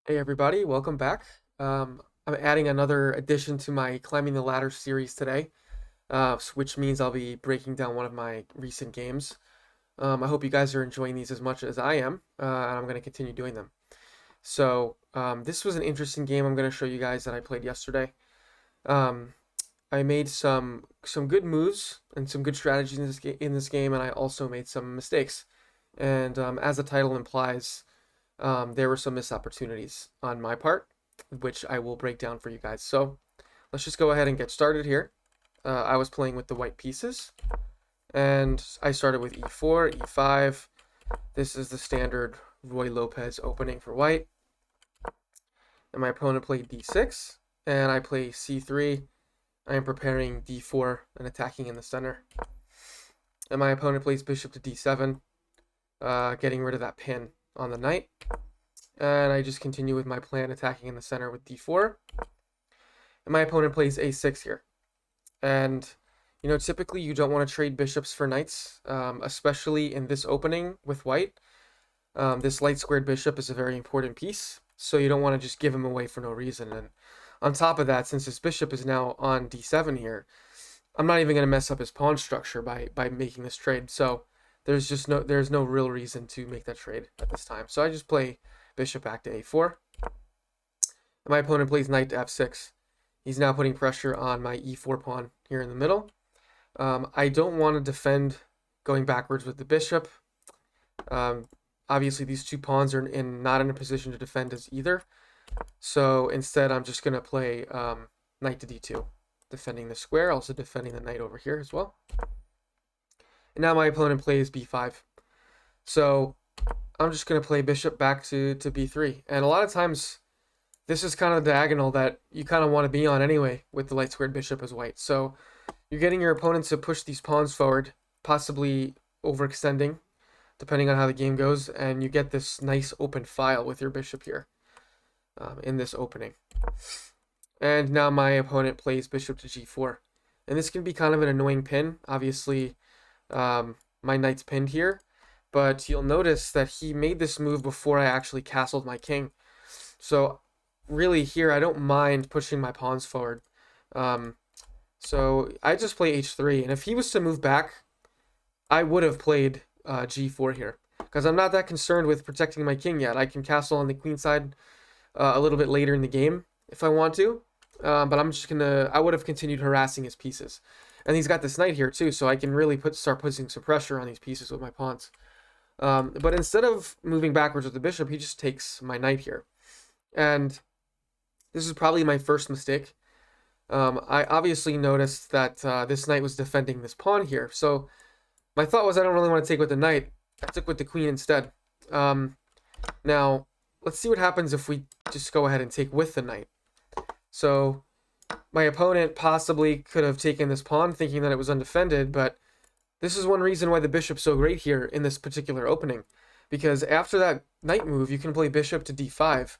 Hey everybody, welcome back. I'm adding another addition to my Climbing the Ladder series today, which means I'll be breaking down one of my recent games. I hope you guys are enjoying these as much as I am, and I'm going to continue doing them. This was an interesting game I'm going to show you guys that I played yesterday. Um, I made some good moves and some good strategies in this game, and I also made some mistakes. And as the title implies, there were some missed opportunities on my part, which I will break down for you guys. So let's just go ahead and get started here. I was playing with the white pieces, and I started with e4, e5. This is the standard Roy Lopez opening for white. And my opponent played d6, and I play c3. I am preparing d4 and attacking in the center. And my opponent plays bishop to d7, getting rid of that pin on the knight. And I just continue with my plan, attacking in the center with d4. And my opponent plays a6 here. And, typically you don't want to trade bishops for knights, especially in this opening with white. This light squared bishop is a very important piece, so you don't want to just give him away for no reason. And on top of that, since his bishop is now on d7 here, I'm not even going to mess up his pawn structure by making this trade. So there's no real reason to make that trade at this time. So I just play bishop back to a4. And my opponent plays knight to f6. He's now putting pressure on my e4 pawn here in the middle. I don't want to defend going backwards with the bishop. Obviously, these two pawns are not in a position to defend as either. So instead, I'm just going to play knight to d2, defending the square, also defending the knight over here as well. And now my opponent plays b5. So I'm just going to play bishop back to b3. And a lot of times, this is kind of the diagonal that you kind of want to be on anyway with the light squared bishop as white. So you're getting your opponent to push these pawns forward, possibly overextending, depending on how the game goes, and you get this nice open file with your bishop here in this opening. And now my opponent plays bishop to g4. And this can be kind of an annoying pin. Obviously, my knight's pinned here, but you'll notice that he made this move before I actually castled my king. So really here, I don't mind pushing my pawns forward. So I just play h3, and if he was to move back, I would have played g4 here, because I'm not that concerned with protecting my king yet. I can castle on the queen side a little bit later in the game if I want to, but I would have continued harassing his pieces. And he's got this knight here too, so I can really start putting some pressure on these pieces with my pawns. But instead of moving backwards with the bishop, he just takes my knight here. And this is probably my first mistake. I obviously noticed that this knight was defending this pawn here. So my thought was I don't really want to take with the knight. I took with the queen instead. Now, let's see what happens if we just go ahead and take with the knight. So my opponent possibly could have taken this pawn thinking that it was undefended, but this is one reason why the bishop's so great here in this particular opening. Because after that knight move, you can play bishop to d5.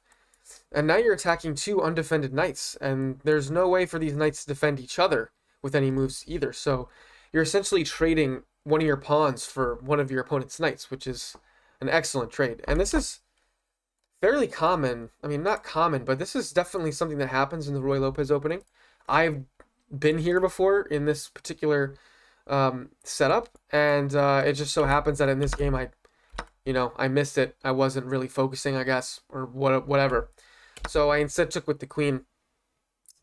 And now you're attacking two undefended knights, and there's no way for these knights to defend each other with any moves either. So you're essentially trading one of your pawns for one of your opponent's knights, which is an excellent trade. And this is fairly common. I mean, not common, but this is definitely something that happens in the Roy Lopez opening. I've been here before in this particular setup, and it just so happens that in this game I missed it. I wasn't really focusing, I guess, or whatever. So I instead took with the queen.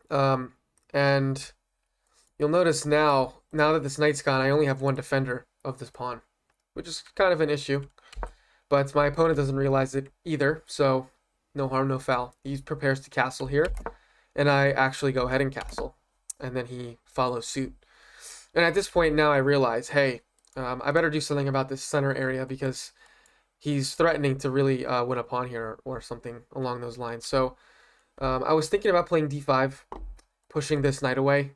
And you'll notice now that this knight's gone, I only have one defender of this pawn, which is kind of an issue. But my opponent doesn't realize it either, so no harm, no foul. He prepares to castle here, and I actually go ahead and castle. And then he follows suit. And at this point now I realize, hey, I better do something about this center area because he's threatening to really win a pawn here or something along those lines. So I was thinking about playing d5, pushing this knight away.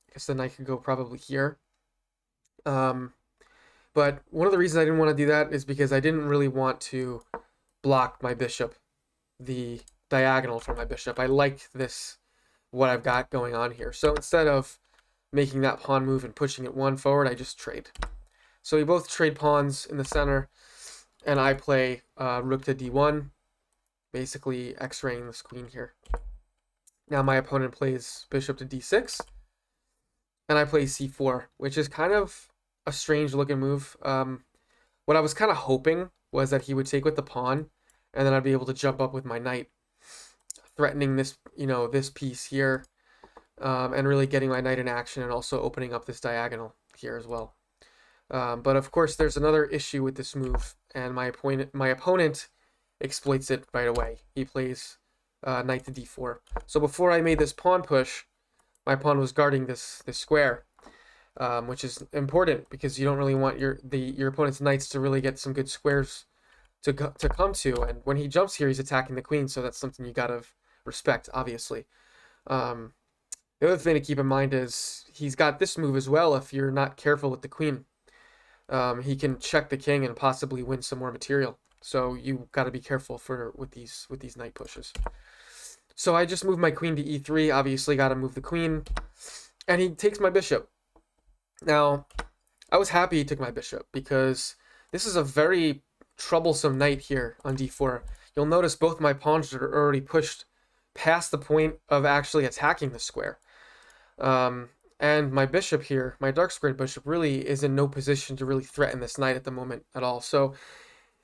I guess the knight could go probably here. But one of the reasons I didn't want to do that is because I didn't really want to block my bishop, the diagonal for my bishop. I like this, what I've got going on here. So instead of making that pawn move and pushing it one forward, I just trade. So we both trade pawns in the center, and I play rook to d1. basically x-raying this queen here. Now my opponent plays bishop to d6, and I play c4, which is kind of a strange looking move. What I was kind of hoping was that he would take with the pawn, and then I'd be able to jump up with my knight, threatening this, this piece here, and really getting my knight in action, and also opening up this diagonal here as well. But of course, there's another issue with this move, and my opponent exploits it right away. He plays knight to d4. So before I made this pawn push, my pawn was guarding this square, which is important because you don't really want your opponent's knights to really get some good squares to come to. And when he jumps here, he's attacking the queen, so that's something you gotta respect, obviously. The other thing to keep in mind is he's got this move as well. If you're not careful with the queen, he can check the king and possibly win some more material. So you got to be careful with these knight pushes. So I just moved my queen to e3. Obviously, got to move the queen, and he takes my bishop. Now, I was happy he took my bishop because this is a very troublesome knight here on d4. You'll notice both my pawns are already pushed past the point of actually attacking the square. And my bishop here, my dark squared bishop, really is in no position to really threaten this knight at the moment at all. So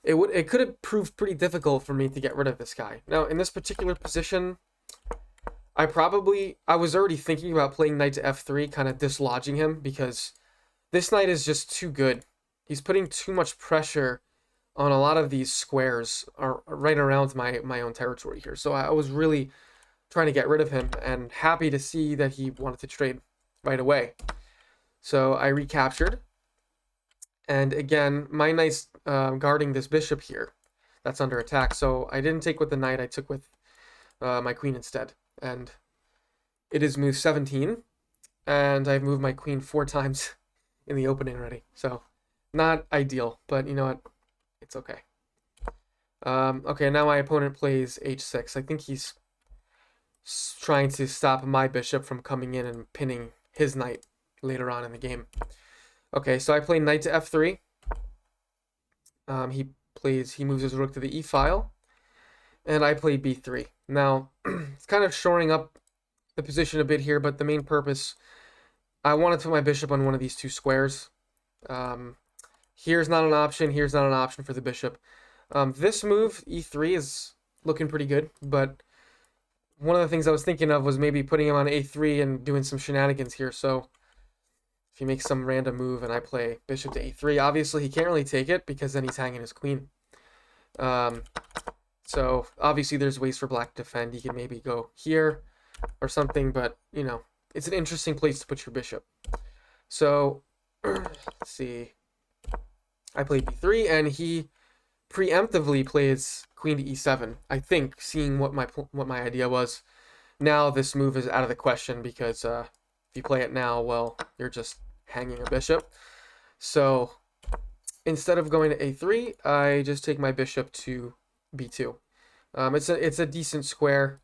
it could have proved pretty difficult for me to get rid of this guy. Now, in this particular position, I was already thinking about playing knight to f3, kind of dislodging him, because this knight is just too good. He's putting too much pressure on a lot of these squares right around my own territory here. So I was really trying to get rid of him, and happy to see that he wanted to trade right away. So I recaptured, and again, my knight's guarding this bishop here that's under attack. So I didn't take with the knight, I took with my queen instead. And it is move 17, and I've moved my queen 4 times in the opening already. So not ideal, but you know what? It's okay. Okay, now my opponent plays h6. I think he's trying to stop my bishop from coming in and pinning his knight later on in the game. Okay, so I play knight to f3. He moves his rook to the e file, and I play b3. Now, it's kind of shoring up the position a bit here, but the main purpose, I wanted to put my bishop on one of these 2 squares. Here's not an option, here's not an option for the bishop. This move, e3, is looking pretty good, but one of the things I was thinking of was maybe putting him on a3 and doing some shenanigans here. So if he makes some random move and I play bishop to a3, obviously he can't really take it because then he's hanging his queen. So obviously there's ways for black to defend. He can maybe go here or something, but you know, it's an interesting place to put your bishop. So let's see. I play b3, and he preemptively plays queen to e7. I think, seeing what my idea was. Now this move is out of the question because if you play it now, well, you're just hanging a bishop. So instead of going to a3, I just take my bishop to b2. It's a decent square.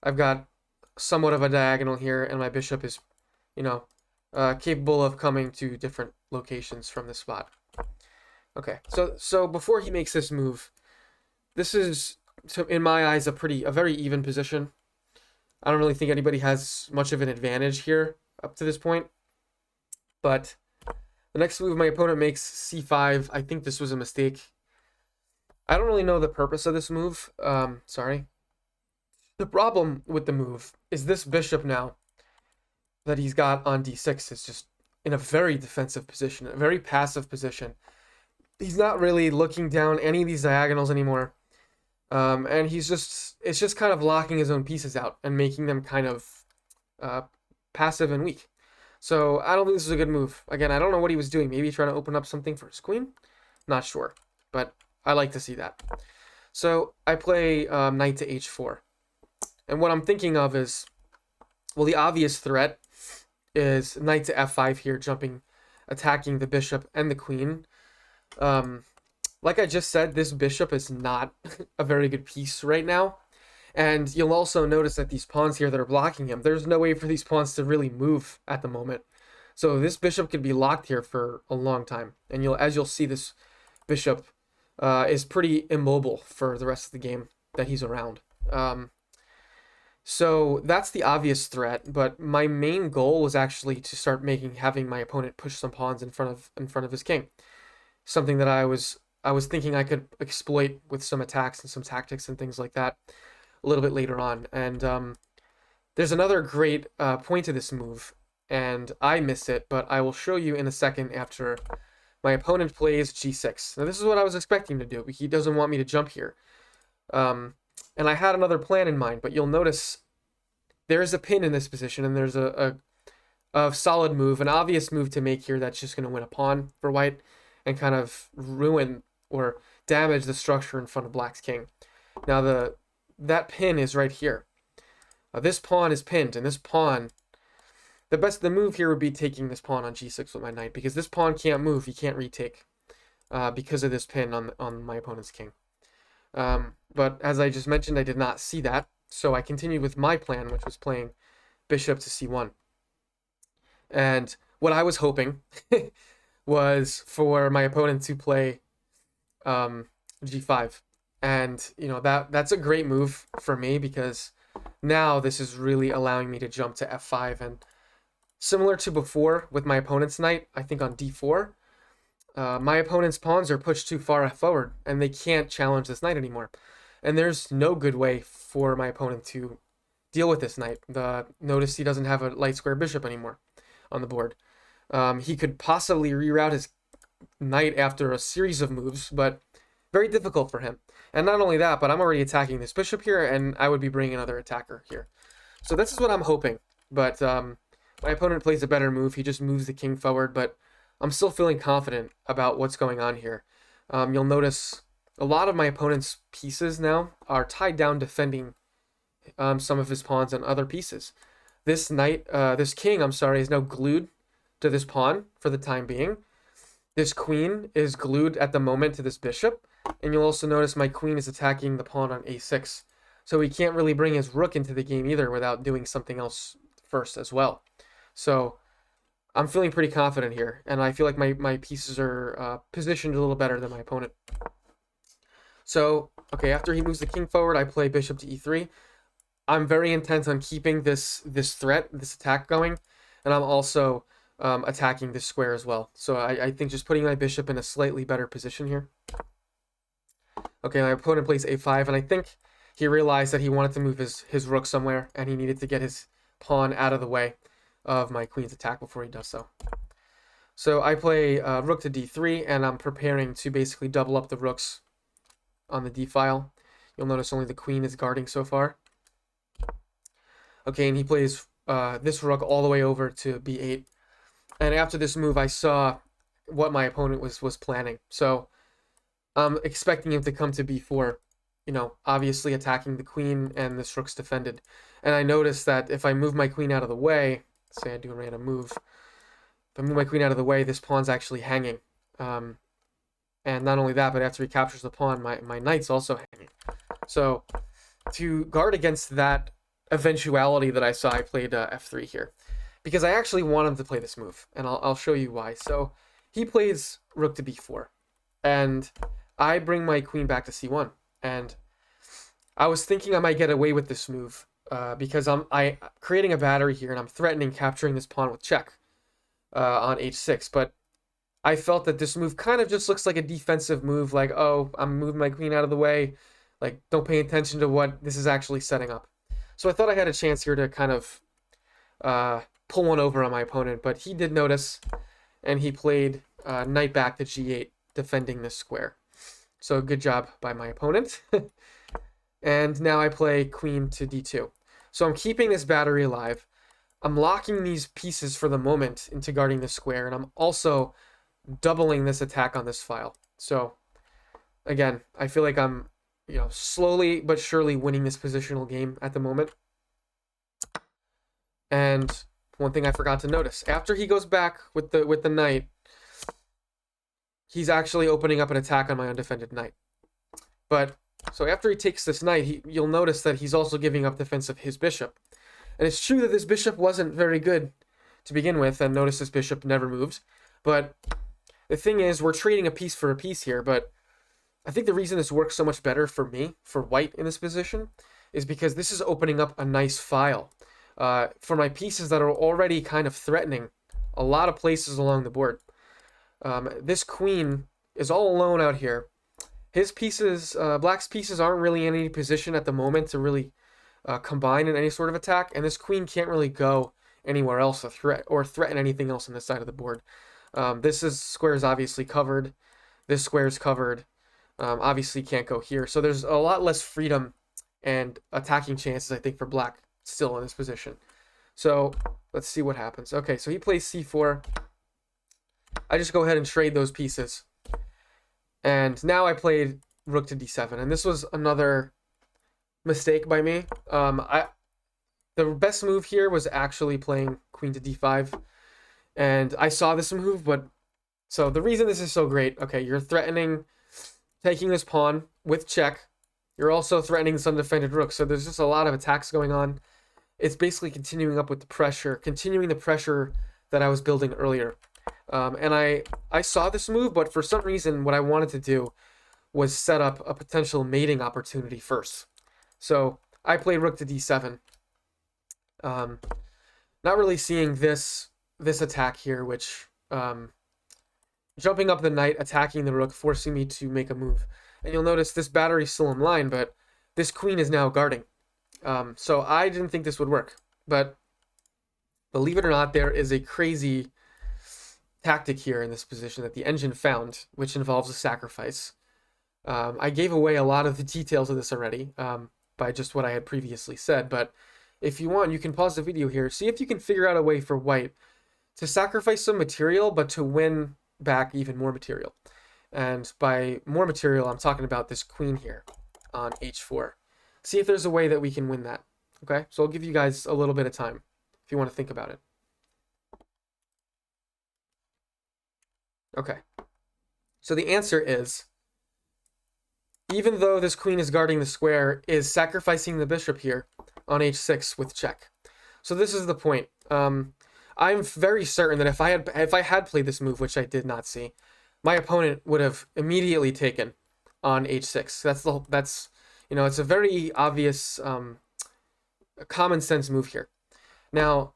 I've got somewhat of a diagonal here, and my bishop is, capable of coming to different locations from this spot. Okay, so before he makes this move, this is, in my eyes, a very even position. I don't really think anybody has much of an advantage here up to this point. But the next move my opponent makes, c5, I think this was a mistake. I don't really know the purpose of this move. Sorry. The problem with the move is this bishop now that he's got on d6 is just in a very defensive position, a very passive position. He's not really looking down any of these diagonals anymore. And it's just kind of locking his own pieces out and making them kind of passive and weak. So I don't think this is a good move. Again, I don't know what he was doing. Maybe trying to open up something for his queen? Not sure. But I like to see that. So I play knight to h4. And what I'm thinking of is, well, the obvious threat is knight to f5 here, attacking the bishop and the queen. Like I just said, this bishop is not a very good piece right now. And you'll also notice that these pawns here that are blocking him, there's no way for these pawns to really move at the moment. So this bishop could be locked here for a long time. And as you'll see, this bishop is pretty immobile for the rest of the game. that he's around. So that's the obvious threat, but my main goal was actually to start having my opponent push some pawns in front of his king. Something that I was thinking I could exploit with some attacks and some tactics and things like that a little bit later on. And there's another great point to this move, and I miss it, but I will show you in a second after my opponent plays g6. Now this is what I was expecting to do. He doesn't want me to jump here. And I had another plan in mind, but you'll notice there is a pin in this position, and there's a solid move, an obvious move to make here that's just going to win a pawn for white and kind of ruin or damage the structure in front of black's king. Now that pin is right here. This pawn is pinned, and this pawn, the move here would be taking this pawn on g6 with my knight, because this pawn can't move, he can't retake because of this pin on my opponent's king. But as I just mentioned, I did not see that, so I continued with my plan, which was playing bishop to c1. And what I was hoping was for my opponent to play g5. And, you know, that's a great move for me, because now this is really allowing me to jump to f5. And similar to before with my opponent's knight, I think on d4, my opponent's pawns are pushed too far forward, and they can't challenge this knight anymore. And there's no good way for my opponent to deal with this knight. Notice he doesn't have a light square bishop anymore on the board. He could possibly reroute his knight after a series of moves, but very difficult for him. And not only that, but I'm already attacking this bishop here, and I would be bringing another attacker here. So this is what I'm hoping. But my opponent plays a better move. He just moves the king forward, but I'm still feeling confident about what's going on here. You'll notice a lot of my opponent's pieces now are tied down defending some of his pawns and other pieces. This king, is now glued to this pawn for the time being. This queen is glued at the moment to this bishop, and you'll also notice my queen is attacking the pawn on a6. So he can't really bring his rook into the game either without doing something else first as well. So I'm feeling pretty confident here, and I feel like my pieces are positioned a little better than my opponent. So, okay, after he moves the king forward, I play bishop to e3. I'm very intent on keeping this threat, this attack going, and I'm also attacking this square as well. So I think just putting my bishop in a slightly better position here. Okay, my opponent plays a5, and I think he realized that he wanted to move his rook somewhere, and he needed to get his pawn out of the way of my queen's attack before he does so. So I play rook to d3, and I'm preparing to basically double up the rooks on the d file. You'll notice only the queen is guarding so far. Okay, and he plays this rook all the way over to b8. And after this move, I saw what my opponent was planning. So I'm expecting him to come to b4, you know, obviously attacking the queen, and this rook's defended. And I noticed that if I move my queen out of the way, say I do a random move, if I move my queen out of the way, this pawn's actually hanging. And not only that, but after he captures the pawn, my knight's also hanging. So to guard against that eventuality that I saw, I played f3 here, because I actually want him to play this move, and I'll show you why. So he plays rook to b4, and I bring my queen back to c1, and I was thinking I might get away with this move because I'm creating a battery here, and I'm threatening capturing this pawn with check on h6, but I felt that this move kind of just looks like a defensive move, like, oh, I'm moving my queen out of the way, like, don't pay attention to what this is actually setting up. So I thought I had a chance here to kind of pull one over on my opponent, but he did notice, and he played knight back to g8, defending this square. So good job by my opponent. And now I play queen to d2. So I'm keeping this battery alive. I'm locking these pieces for the moment into guarding the square, and I'm also doubling this attack on this file. So again, I feel like I'm, you know, slowly but surely winning this positional game at the moment. And one thing I forgot to notice, after he goes back with the knight, he's actually opening up an attack on my undefended knight. But so after he takes this knight, you'll notice that he's also giving up defense of his bishop. And it's true that this bishop wasn't very good to begin with, and notice this bishop never moved. But the thing is, we're trading a piece for a piece here, but I think the reason this works so much better for me, for white in this position, is because this is opening up a nice file for my pieces that are already kind of threatening a lot of places along the board. This queen is all alone out here. His pieces, black's pieces aren't really in any position at the moment to really combine in any sort of attack, and this queen can't really go anywhere else to threaten anything else on this side of the board. This square is obviously covered. This square is covered. Obviously can't go here. So there's a lot less freedom and attacking chances, I think, for black still in this position. So let's see what happens. Okay, so he plays c4. I just go ahead and trade those pieces. And now I played rook to d7. And this was another mistake by me. The best move here was actually playing queen to d5. And I saw this move, but... So the reason this is so great, okay, you're threatening taking this pawn with check. You're also threatening this undefended rook. So there's just a lot of attacks going on. It's basically continuing up with the pressure, continuing the pressure that I was building earlier. And I saw this move, but for some reason, what I wanted to do was set up a potential mating opportunity first. So I played rook to d7. Not really seeing this attack here, which jumping up the knight, attacking the rook, forcing me to make a move. And you'll notice this battery's still in line, but this queen is now guarding. So I didn't think this would work. But believe it or not, there is a crazy tactic here in this position that the engine found, which involves a sacrifice. I gave away a lot of the details of this already by just what I had previously said, but if you want, you can pause the video here, see if you can figure out a way for white to sacrifice some material, but to win back even more material. And by more material, I'm talking about this queen here on h4. See if there's a way that we can win that. Okay, so I'll give you guys a little bit of time if you want to think about it. Okay, so the answer is, even though this queen is guarding the square, is sacrificing the bishop here on h6 with check. So this is the point. I'm very certain that if I had played this move, which I did not see, my opponent would have immediately taken on h6. That's it's a very obvious common sense move here. Now,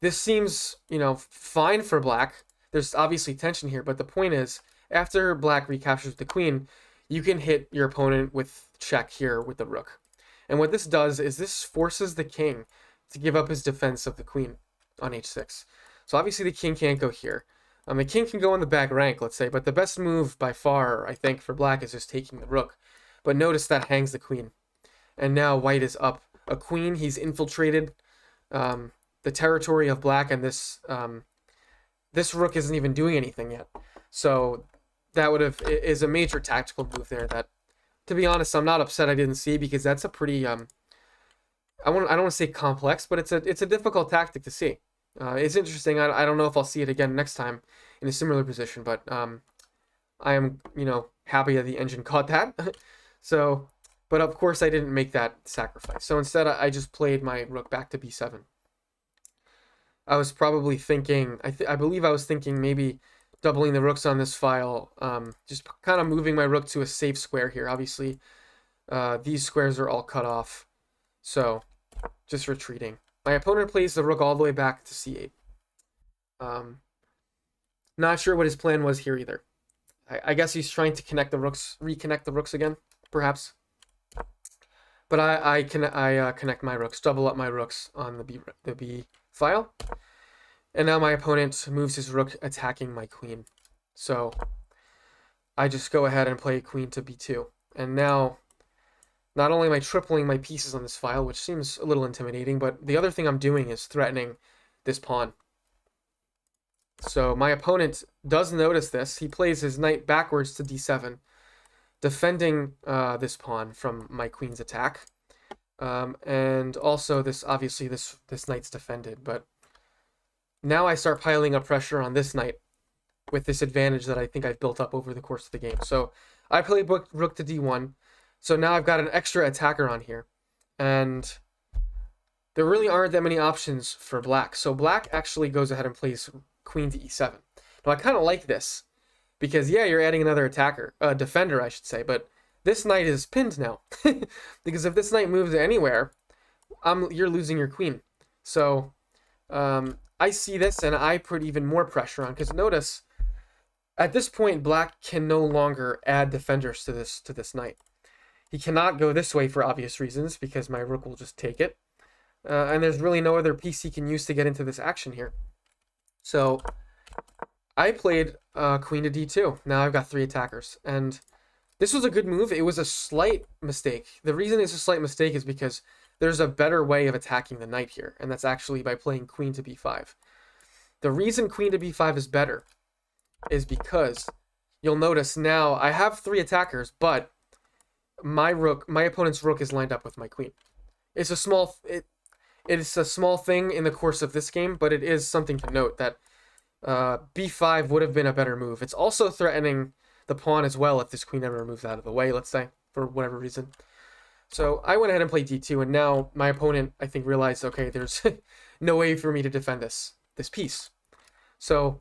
this seems fine for black. There's obviously tension here, but the point is, after black recaptures the queen, you can hit your opponent with check here with the rook. And what this does is this forces the king to give up his defense of the queen on h6. So obviously the king can't go here. The king can go on the back rank, let's say, but the best move by far, I think, for black is just taking the rook. But notice that hangs the queen. And now white is up a queen. He's infiltrated the territory of black, and this rook isn't even doing anything yet. So that is a major tactical move there that, to be honest, I'm not upset I didn't see, because that's a pretty I don't want to say complex, but it's a difficult tactic to see. It's interesting. I don't know if I'll see it again next time in a similar position, but I am happy that the engine caught that. So, but of course I didn't make that sacrifice. So instead I just played my rook back to b7. I was probably thinking, I believe I was thinking maybe doubling the rooks on this file, just kind of moving my rook to a safe square here. Obviously, these squares are all cut off, so just retreating. My opponent plays the rook all the way back to c8. Not sure what his plan was here either. I guess he's trying to reconnect the rooks again, perhaps. But I connect my rooks, double up my rooks on the B file. And now my opponent moves his rook, attacking my queen. So I just go ahead and play queen to b2. And now, not only am I tripling my pieces on this file, which seems a little intimidating, but the other thing I'm doing is threatening this pawn. So my opponent does notice this. He plays his knight backwards to d7, defending this pawn from my queen's attack. And also obviously this knight's defended, but now I start piling up pressure on this knight with this advantage that I think I've built up over the course of the game. So I play rook to d1. So now I've got an extra attacker on here. And there really aren't that many options for black. So black actually goes ahead and plays queen to e7. Now I kind of like this because, yeah, you're adding another attacker, defender, I should say, but this knight is pinned now. Because if this knight moves anywhere, you're losing your queen. So I see this and I put even more pressure on, because notice at this point black can no longer add defenders to this knight. He cannot go this way for obvious reasons, because my rook will just take it. And there's really no other piece he can use to get into this action here. So I played queen to d2. Now I've got 3 attackers. And this was a good move. It was a slight mistake. The reason it's a slight mistake is because there's a better way of attacking the knight here, and that's actually by playing queen to b5. The reason queen to b5 is better is because you'll notice now I have 3 attackers, but my opponent's rook is lined up with my queen. It's a small thing in the course of this game, but it is something to note that b5 would have been a better move. It's also threatening the pawn as well if this queen ever moves out of the way, let's say, for whatever reason. So I went ahead and played d2, and now my opponent, I think, realized, okay, there's no way for me to defend this piece. So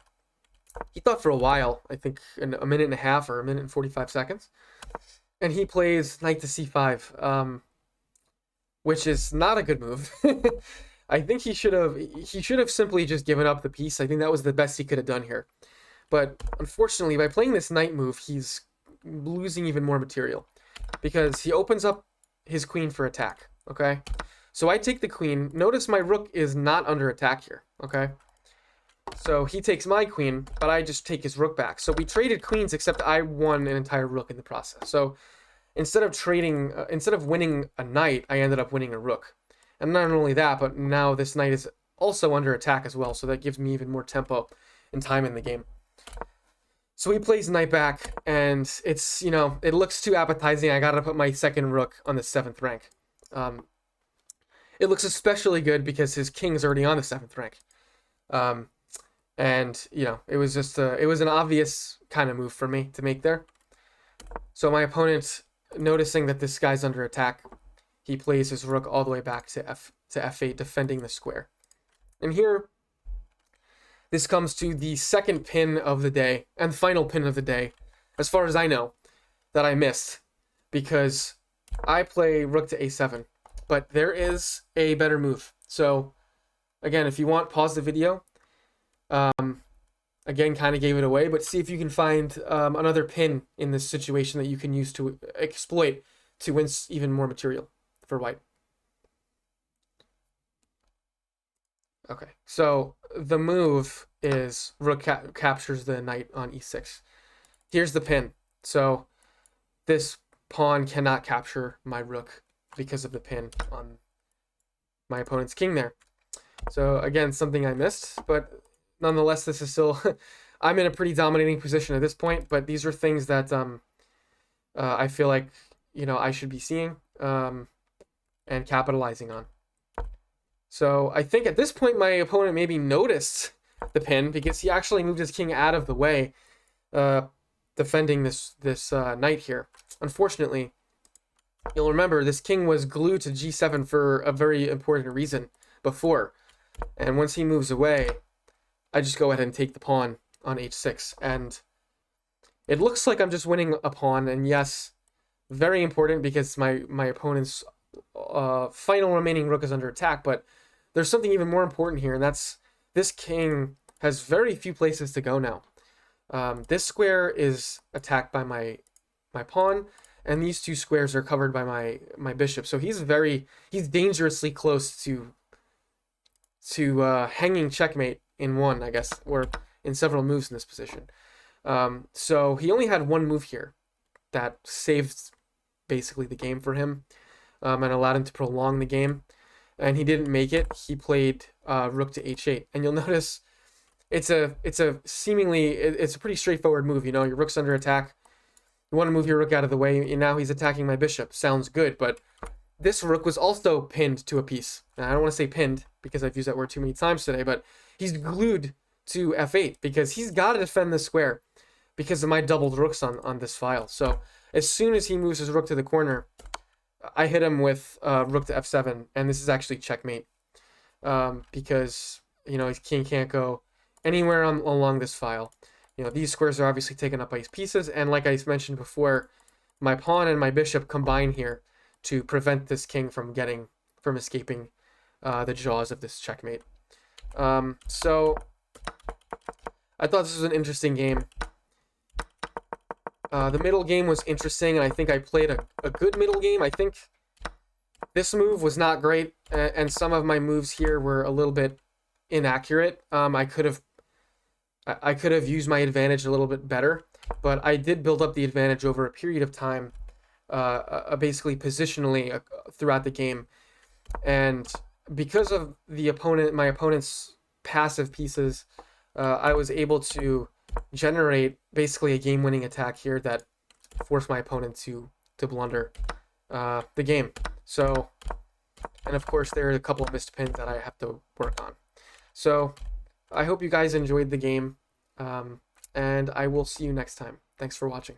he thought for a while, I think a minute and a half or a minute and 45 seconds, and he plays knight to c5, which is not a good move. I think he should have simply just given up the piece. I think that was the best he could have done here. But unfortunately, by playing this knight move, he's losing even more material, because he opens up his queen for attack. Okay, so I take the queen. Notice my rook is not under attack here. Okay, so he takes my queen, but I just take his rook back. So we traded queens, except I won an entire rook in the process. So instead of winning a knight, I ended up winning a rook. And not only that, but now this knight is also under attack as well, so that gives me even more tempo and time in the game. So he plays knight back, and it's, it looks too appetizing. I gotta put my second rook on the 7th rank. It looks especially good because his king's already on the 7th rank. And, it was just it was an obvious kind of move for me to make there. So my opponent, noticing that this guy's under attack, he plays his rook all the way back to f8, defending the square. And here, this comes to the second pin of the day, and final pin of the day, as far as I know, that I missed, because I play rook to a7, but there is a better move. So, again, if you want, pause the video. Again, kind of gave it away, but see if you can find another pin in this situation that you can use to exploit to win even more material for white. Okay, so the move is rook captures the knight on e6. Here's the pin. So this pawn cannot capture my rook because of the pin on my opponent's king there. So again, something I missed, but nonetheless, this is still... I'm in a pretty dominating position at this point, but these are things that I feel like, I should be seeing and capitalizing on. So I think at this point my opponent maybe noticed the pin, because he actually moved his king out of the way, defending this knight here. Unfortunately, you'll remember this king was glued to g7 for a very important reason before. And once he moves away, I just go ahead and take the pawn on h6. And it looks like I'm just winning a pawn. And yes, very important, because my opponent's final remaining rook is under attack. But there's something even more important here, and that's this king has very few places to go now. This square is attacked by my pawn, and these 2 squares are covered by my bishop. So he's dangerously close to hanging checkmate in one, I guess, or in several moves in this position. So he only had one move here that saved basically the game for him, and allowed him to prolong the game. And he didn't make it. He played rook to h8, and you'll notice it's a pretty straightforward move. Your rook's under attack. You want to move your rook out of the way, and now he's attacking my bishop. Sounds good, but this rook was also pinned to a piece. Now, I don't want to say pinned because I've used that word too many times today, but he's glued to f8 because he's got to defend the square because of my doubled rooks on this file. So as soon as he moves his rook to the corner, I hit him with rook to f7, and this is actually checkmate, because his king can't go anywhere along this file. These squares are obviously taken up by his pieces, and like I mentioned before, my pawn and my bishop combine here to prevent this king from escaping the jaws of this checkmate. So I thought this was an interesting game. The middle game was interesting, and I think I played a good middle game. I think this move was not great, and some of my moves here were a little bit inaccurate. I could have used my advantage a little bit better, but I did build up the advantage over a period of time, basically positionally throughout the game, and because of my opponent's passive pieces, I was able to generate basically a game-winning attack here that forced my opponent to blunder the game. So, and of course there are a couple of missed pins that I have to work on. So I hope you guys enjoyed the game, and I will see you next time. Thanks for watching.